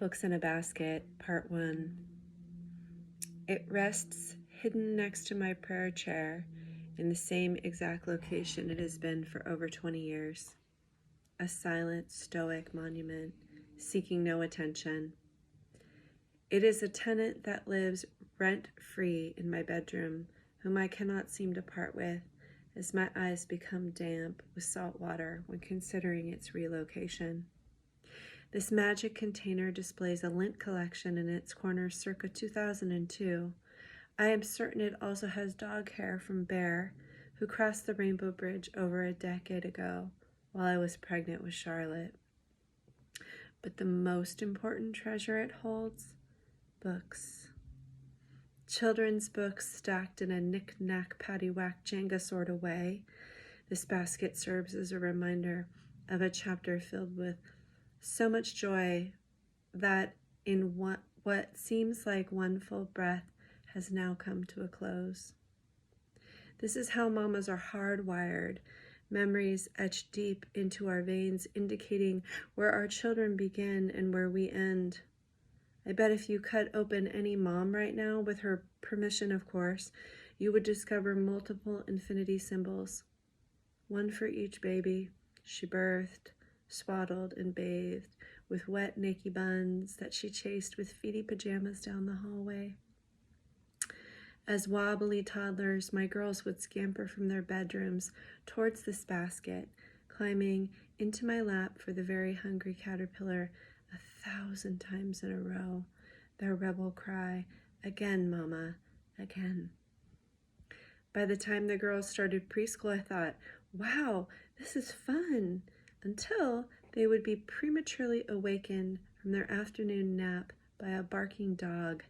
Books in a Basket, Part 1. It rests hidden next to my prayer chair in the same exact location it has been for over 20 years. A silent, stoic monument, seeking no attention. It is a tenant that lives rent-free in my bedroom, whom I cannot seem to part with, as my eyes become damp with salt water when considering its relocation. This magic container displays a lint collection in its corner circa 2002. I am certain it also has dog hair from Bear, who crossed the Rainbow Bridge over a decade ago while I was pregnant with Charlotte. But the most important treasure it holds? Books. Children's books stacked in a knick-knack, paddywhack, Jenga sort of way. This basket serves as a reminder of a chapter filled with so much joy that in what seems like one full breath has now come to a close. This is how mamas are hardwired, memories etched deep into our veins, indicating where our children begin and where we end. I bet if you cut open any mom right now, with her permission of course, you would discover multiple infinity symbols. One for each baby she birthed, swaddled and bathed, with wet naked buns that she chased with feety pajamas down the hallway. As wobbly toddlers, my girls would scamper from their bedrooms towards this basket, climbing into my lap for the very hungry caterpillar 1,000 times in a row, their rebel cry, "Again, Mama, again." By the time the girls started preschool, I thought, wow, this is fun, until they would be prematurely awakened from their afternoon nap by a barking dog.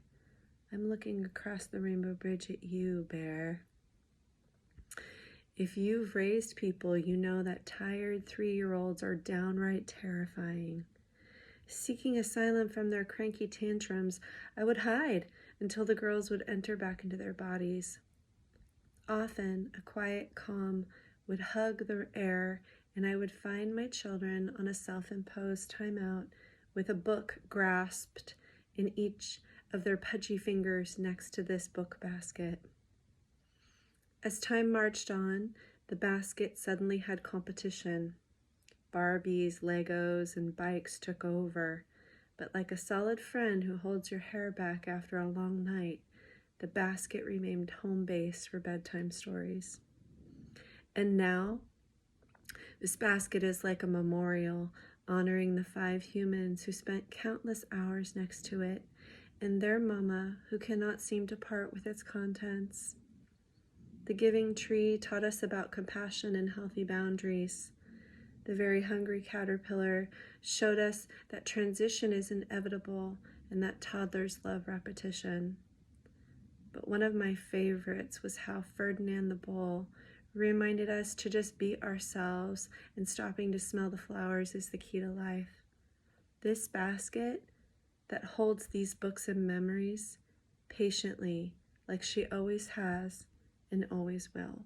I'm looking across the Rainbow Bridge at you, Bear. If you've raised people, you know that tired 3-year-olds are downright terrifying. Seeking asylum from their cranky tantrums, I would hide until the girls would enter back into their bodies. Often, a quiet calm would hug the air, and I would find my children on a self-imposed timeout with a book grasped in each of their pudgy fingers next to this book basket. As time marched on, the basket suddenly had competition. Barbies, Legos, and bikes took over, but like a solid friend who holds your hair back after a long night, the basket remained home base for bedtime stories. And now, this basket is like a memorial honoring the 5 humans who spent countless hours next to it, and their mama who cannot seem to part with its contents. The giving tree taught us about compassion and healthy boundaries. The very hungry caterpillar showed us that transition is inevitable and that toddlers love repetition. But one of my favorites was how Ferdinand the Bull reminded us to just be ourselves, and stopping to smell the flowers is the key to life. This basket that holds these books and memories patiently, like she always has and always will.